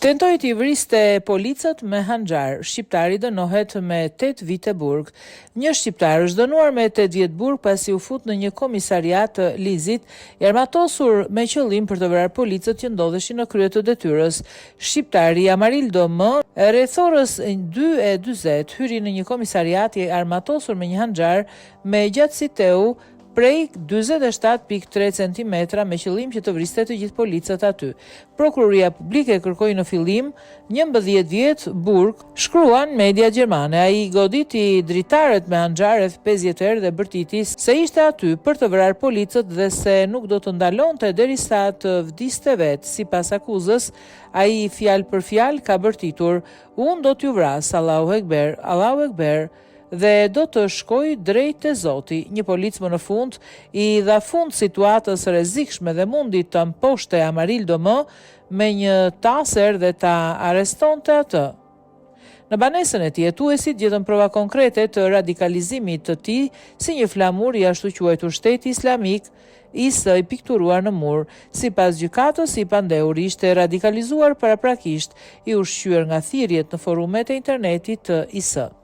Tentoi t'i vriste policët me hanxhar. Shqiptari dënohet me 8 vite burg. Një shqiptar është dënuar me 8 vjet burg pasi u fut në një komisariat të Lizit, i armatosur me qëllim për të vrarë policët që ndodheshin në krye të detyrës. Shqiptari Amarildo M, rreth orës 2:40 hyri në një komisariat i armatosur me një hanxhar me gjatësi teu prej 47.3 cm me qëllim që të vriste të gjithë policët aty. Prokuroria publike kërkoi në fillim 11 vjet burg, shkruan media gjermane. Ai goditi dritarët me hanxhar rreth 50 herë dhe bërtiti se ishte aty për të vrarë policët dhe se nuk do të ndalonte derisa të vdiste vetë. Sipas akuzës, ai fjalë për fjalë ka bërtitur: "Unë do t'ju vras, Allahu Ekber, Allahu Ekber, dhe do të shkoj drejt te Zoti." Një polic më në fund i dha fund situatës rrezikshme dhe mundi të mposhte Amarildo M me një taser dhe ta arrestonte atë. Në banesën e tij, hetuesit gjetën prova konkrete të radikalizimit të tij si një flamur i ashtu quajtur Shteti Islamik, IS i pikturuar në mur. Sipas gjykatës, i pandehuri ishte radikalizuar paraprakisht, i ushqyer nga thirrjet në forumet e internetit të IS.